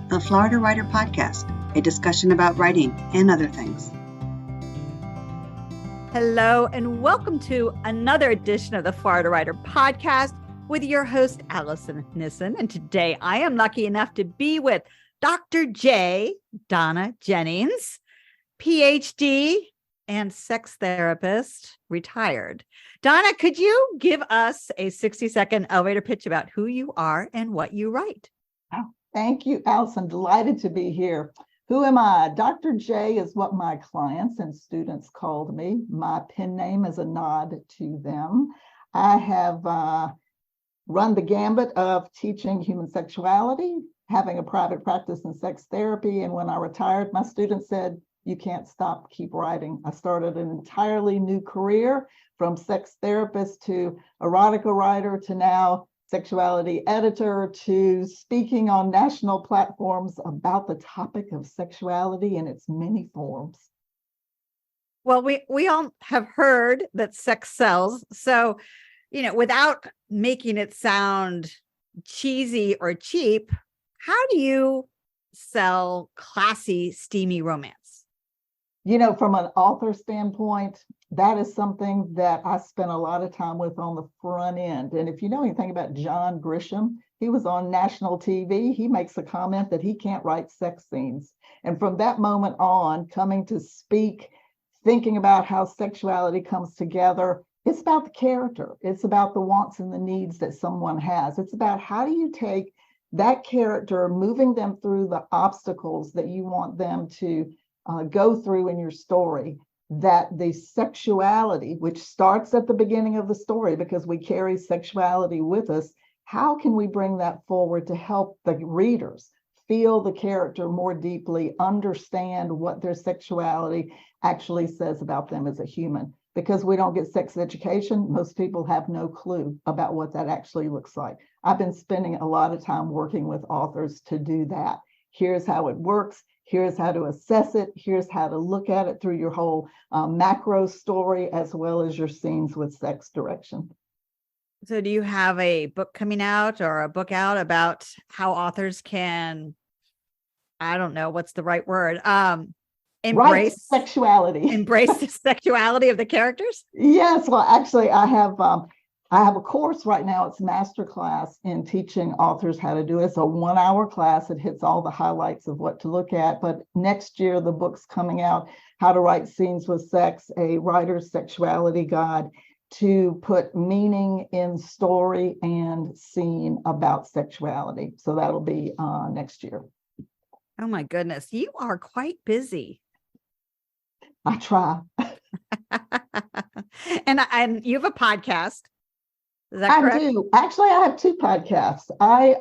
the Florida Writer Podcast, a discussion about writing and other things. Hello, and welcome to another edition of the Florida Writer Podcast with your host, Alison Nissen. And today I am lucky enough to be with Dr. J, Donna Jennings, Ph.D. and sex therapist, retired. Donna, could you give us a 60-second elevator pitch about who you are and what you write? Oh, thank you, Alison. Delighted to be here. Who am I? Dr. J is what my clients and students called me. My pen name is a nod to them. I have run the gambit of teaching human sexuality, having a private practice in sex therapy. And when I retired, my students said, "You can't stop, keep writing." I started an entirely new career from sex therapist to erotica writer to now sexuality editor to speaking on national platforms about the topic of sexuality in its many forms. Well, we all have heard that sex sells. So, without making it sound cheesy or cheap, how do you sell classy, steamy romance? From an author standpoint, that is something that I spent a lot of time with on the front end. And if you know anything about John Grisham, he was on national TV. He makes a comment that he can't write sex scenes. And from that moment on, coming to speak, thinking about how sexuality comes together, it's about the character. It's about the wants and the needs that someone has. It's about how do you take that character, moving them through the obstacles that you want them to go through in your story, that the sexuality, which starts at the beginning of the story because we carry sexuality with us, how can we bring that forward to help the readers feel the character more deeply, understand what their sexuality actually says about them as a human? Because we don't get sex education, most people have no clue about what that actually looks like. I've been spending a lot of time working with authors to do that. Here's how it works. Here's how to assess it. Here's how to look at it through your whole macro story, as well as your scenes with sex direction. So do you have a book coming out or a book out about how authors can, I don't know, what's the right word? Embrace sexuality. Embrace the sexuality of the characters? Yes. Well, actually, I have a course right now. It's masterclass in teaching authors how to do it. It's a 1-hour class. It hits all the highlights of what to look at. But next year, the book's coming out, How to Write Scenes with Sex, a writer's sexuality guide to put meaning in story and scene about sexuality. So that'll be next year. Oh, my goodness. You are quite busy. I try. And you have a podcast. Is that correct? I do. Actually, I have 2 podcasts. I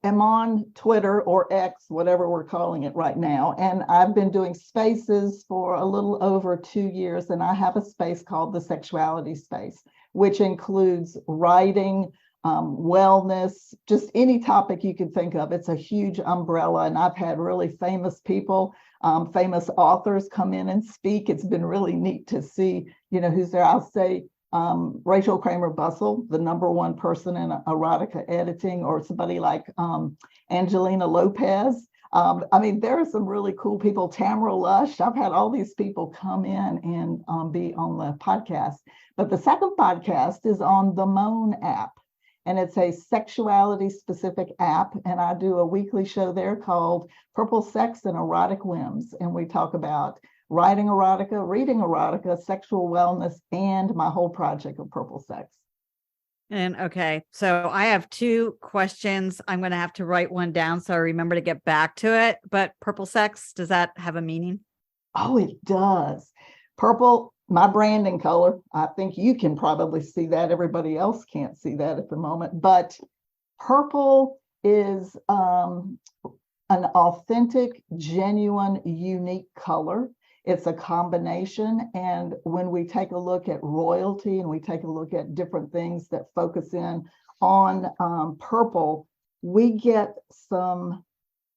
am on Twitter or X, whatever we're calling it right now. And I've been doing spaces for a little over 2 years. And I have a space called the Sexuality Space, which includes writing, wellness, just any topic you can think of. It's a huge umbrella. And I've had really famous people, famous authors come in and speak. It's been really neat to see, who's there. I'll say, Rachel Kramer Bussell, the #1 person in erotica editing, or somebody like Angelina Lopez. There are some really cool people. Tamara Lush. I've had all these people come in and be on the podcast. But the second podcast is on the Moan app, and it's a sexuality specific app. And I do a weekly show there called Purple Sex and Erotic Whims, and we talk about writing erotica, reading erotica, sexual wellness, and my whole project of Purple Sex. And okay, so I have 2 questions. I'm going to have to write one down so I remember to get back to it. But purple sex, does that have a meaning? Oh, it does. Purple, my branding color. I think you can probably see that. Everybody else can't see that at the moment. But purple is an authentic, genuine, unique color. It's a combination. And when we take a look at royalty and we take a look at different things that focus in on purple, we get some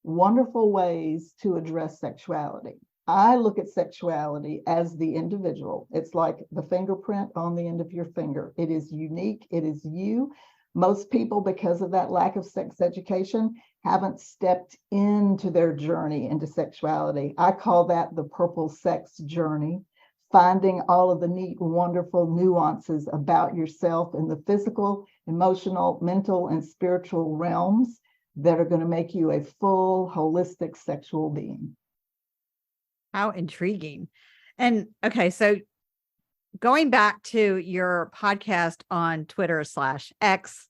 wonderful ways to address sexuality. I look at sexuality as the individual. It's like the fingerprint on the end of your finger. It is unique. It is you. Most people, because of that lack of sex education, haven't stepped into their journey into sexuality. I call that the purple sex journey, finding all of the neat, wonderful nuances about yourself in the physical, emotional, mental, and spiritual realms that are going to make you a full, holistic sexual being. How intriguing. And okay, so going back to your podcast on Twitter/X,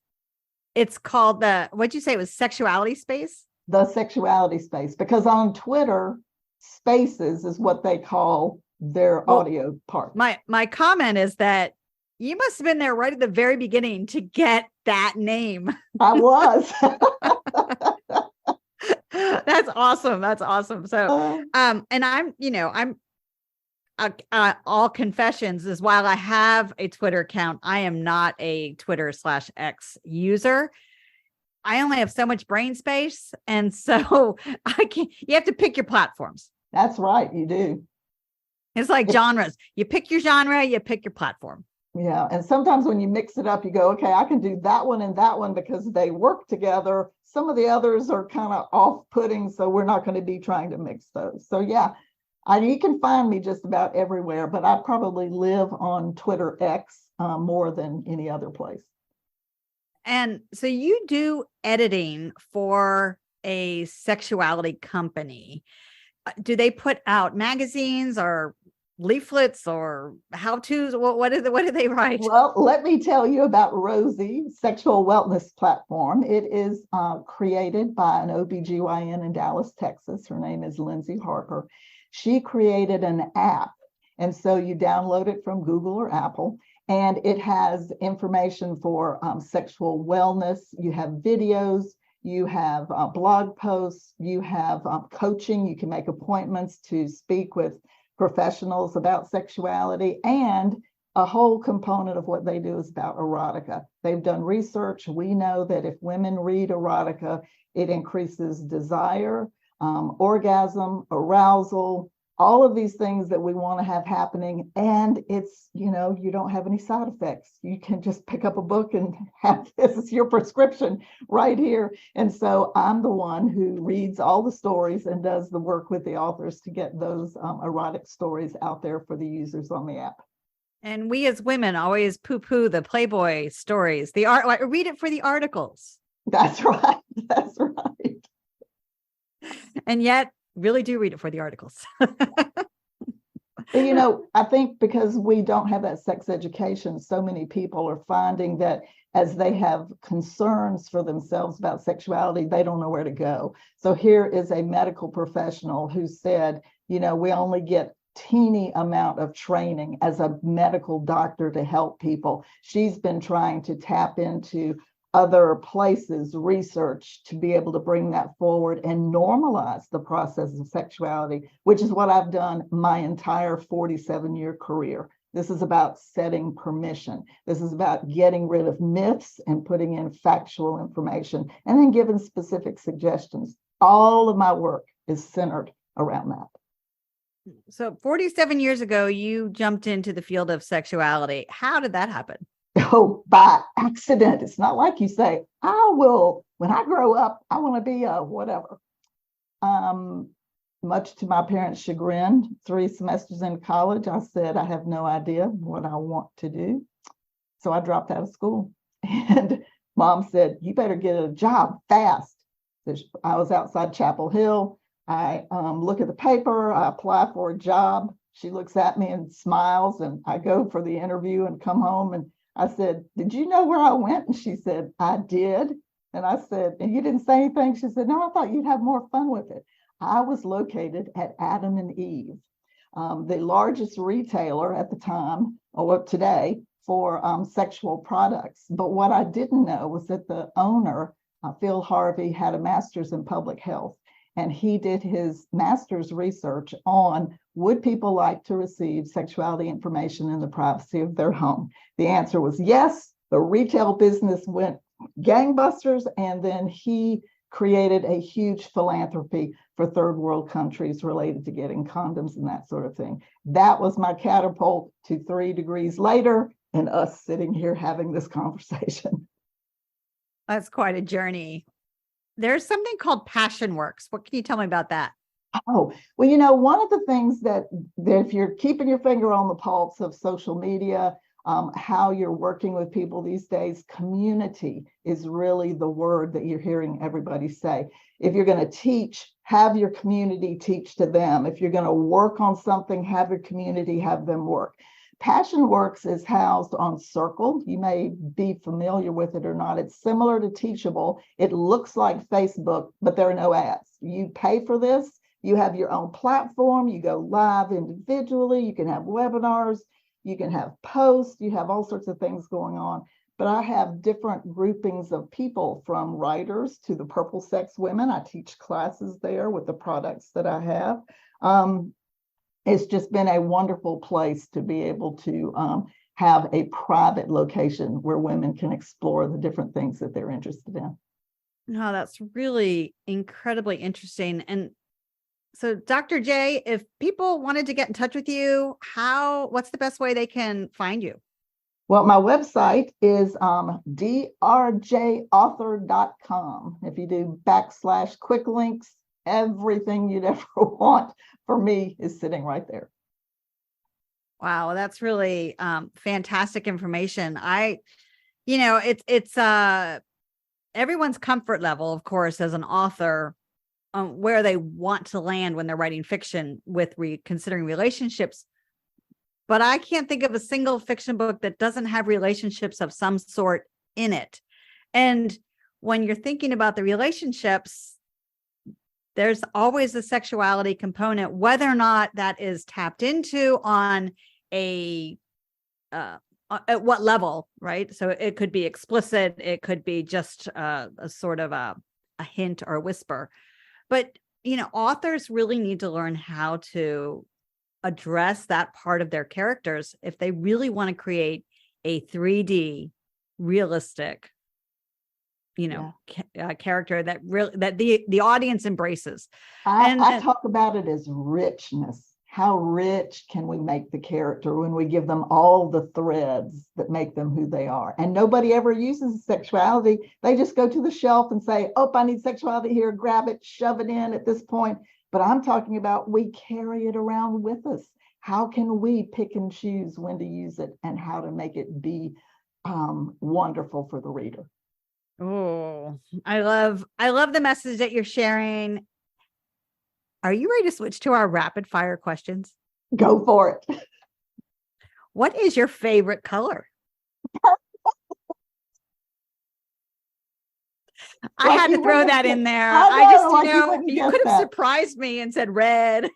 it's called what'd you say it was, Sexuality Space? The Sexuality Space, because on Twitter, Spaces is what they call their audio part. My comment is that you must have been there right at the very beginning to get that name. I was. That's awesome. That's awesome. So, and I'm all confessions is, while I have a Twitter account, I am not a Twitter/X user. I only have so much brain space. And so you have to pick your platforms. That's right. You do. It's like genres. You pick your genre, you pick your platform. Yeah. And sometimes when you mix it up, you go, okay, I can do that one and that one because they work together. Some of the others are kind of off-putting, so we're not going to be trying to mix those. So yeah, you can find me just about everywhere, but I probably live on Twitter X more than any other place. And so you do editing for a sexuality company. Do they put out magazines or leaflets or how-tos? What do they write? Well, let me tell you about Rosy, sexual wellness platform. It is created by an OBGYN in Dallas, Texas. Her name is Lindsay Harper. She created an app. And so you download it from Google or Apple, and it has information for sexual wellness. You have videos, you have blog posts, you have coaching. You can make appointments to speak with professionals about sexuality, and a whole component of what they do is about erotica. They've done research. We know that if women read erotica, it increases desire, orgasm, arousal, all of these things that we want to have happening. And it's, you don't have any side effects. You can just pick up a book and have this is your prescription right here. And so I'm the one who reads all the stories and does the work with the authors to get those erotic stories out there for the users on the app. And we as women always poo-poo the Playboy stories. Read it for the articles. That's right. That's right. And yet, really do read it for the articles. I think because we don't have that sex education, so many people are finding that as they have concerns for themselves about sexuality, they don't know where to go. So here is a medical professional who said, we only get teeny amount of training as a medical doctor to help people. She's been trying to tap into other places, research, to be able to bring that forward and normalize the process of sexuality, which is what I've done my entire 47-year career. This is about setting permission. This is about getting rid of myths and putting in factual information and then giving specific suggestions. All of my work is centered around that. So 47 years ago, you jumped into the field of sexuality. How did that happen? Oh, by accident. It's not like you say, when I grow up, I want to be a whatever. Much to my parents' chagrin, 3 semesters in college, I said, I have no idea what I want to do. So I dropped out of school. And Mom said, you better get a job fast. I was outside Chapel Hill. I look at the paper, I apply for a job. She looks at me and smiles, and I go for the interview and come home, and I said, did you know where I went? And she said, I did. And I said, and you didn't say anything? She said, no, I thought you'd have more fun with it. I was located at Adam and Eve, the largest retailer at the time, or today, for sexual products. But what I didn't know was that the owner, Phil Harvey, had a master's in public health. And he did his master's research on, would people like to receive sexuality information in the privacy of their home? The answer was yes. The retail business went gangbusters, and then he created a huge philanthropy for third world countries related to getting condoms and that sort of thing. That was my catapult to 3 degrees later and us sitting here having this conversation. That's quite a journey. There's something called Passion Works. What can you tell me about that? Oh, well, one of the things that if you're keeping your finger on the pulse of social media, how you're working with people these days, community is really the word that you're hearing everybody say. If you're going to teach, have your community teach to them. If you're going to work on something, have your community have them work. Passion Works is housed on Circle. You may be familiar with it or not. It's similar to Teachable. It looks like Facebook, but there are no ads. You pay for this. You have your own platform. You go live individually. You can have webinars. You can have posts. You have all sorts of things going on. But I have different groupings of people, from writers to the purple sex women. I teach classes there with the products that I have. It's just been a wonderful place to be able to have a private location where women can explore the different things that they're interested in. No, that's really incredibly interesting. And so, Dr. J, if people wanted to get in touch with you, what's the best way they can find you? Well, my website is drjauthor.com. If you do / quick links, everything you'd ever want for me is sitting right there. Wow, that's really fantastic information. It's everyone's comfort level, of course, as an author, where they want to land when they're writing fiction with considering relationships. But I can't think of a single fiction book that doesn't have relationships of some sort in it. And when you're thinking about the relationships, there's always a sexuality component, whether or not that is tapped into on at what level, right? So it could be explicit. It could be just a sort of a hint or a whisper. But, authors really need to learn how to address that part of their characters if they really want to create a 3D realistic, character that the audience embraces. I talk about it as richness. How rich can we make the character when we give them all the threads that make them who they are? And nobody ever uses sexuality. They just go to the shelf and say, oh, I need sexuality here, grab it, shove it in at this point. But I'm talking about we carry it around with us. How can we pick and choose when to use it and how to make it be wonderful for the reader? Oh, I love the message that you're sharing. Are you ready to switch to our rapid fire questions? Go for it. What is your favorite color? I had to throw that in there. You could have surprised me and said red.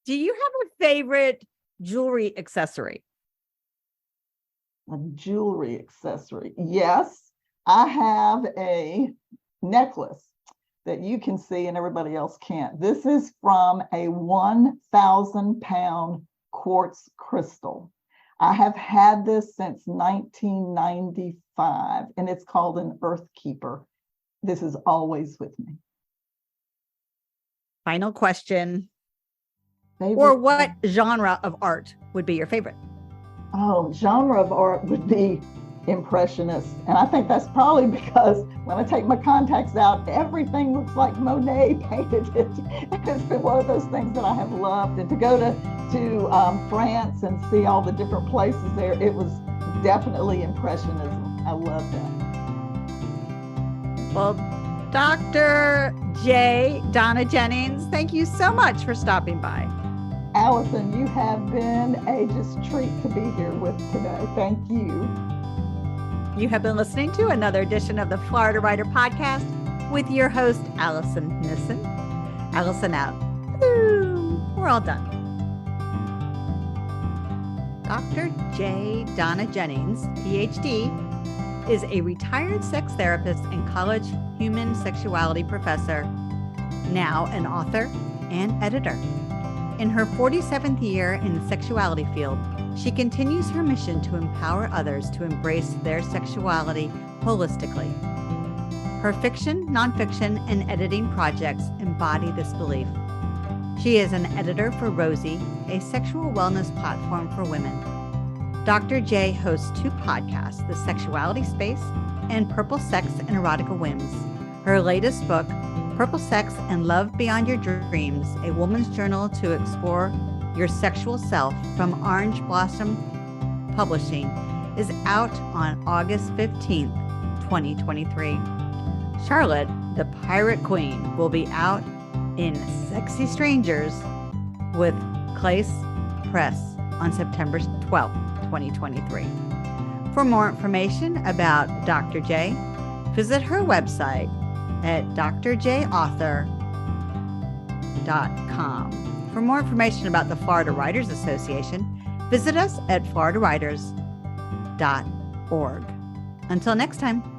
Do you have a favorite jewelry accessory? A jewelry accessory? Yes, I have a necklace that you can see and everybody else can't. This is from a 1,000-pound quartz crystal. I have had this since 1995, and it's called an Earth Keeper. This is always with me. Final question. Or what genre of art would be your favorite? Oh, genre of art would be Impressionist. And I think that's probably because when I take my contacts out, everything looks like Monet painted it. It's been one of those things that I have loved. And to go to France and see all the different places there, it was definitely Impressionism. I love that. Well, Dr. Donna Jennings, thank you so much for stopping by. Alison, you have been a just treat to be here with today. Thank you. You have been listening to another edition of the Florida Writer Podcast with your host, Alison Nissen. Alison out. Woo! We're all done. Dr. Donna Jennings, Ph.D., is a retired sex therapist and college human sexuality professor, now an author and editor. In her 47th year in the sexuality field, she continues her mission to empower others to embrace their sexuality holistically. Her fiction, nonfiction, and editing projects embody this belief. She is an editor for Rosy, a sexual wellness platform for women. Dr. J hosts 2 podcasts, The Sexuality Space and Purple Sex and Erotica Whims. Her latest book, Purple Sex and Love Beyond Your Dreams, a woman's journal to explore your sexual self, from Orange Blossom Publishing, is out on August 15th, 2023. Charlotte, the Pirate Queen, will be out in Sexy Strangers with Cleis Press on September 12th, 2023. For more information about Dr. J, visit her website at drjauthor.com. For more information about the Florida Writers Association, visit us at floridawriters.org. Until next time.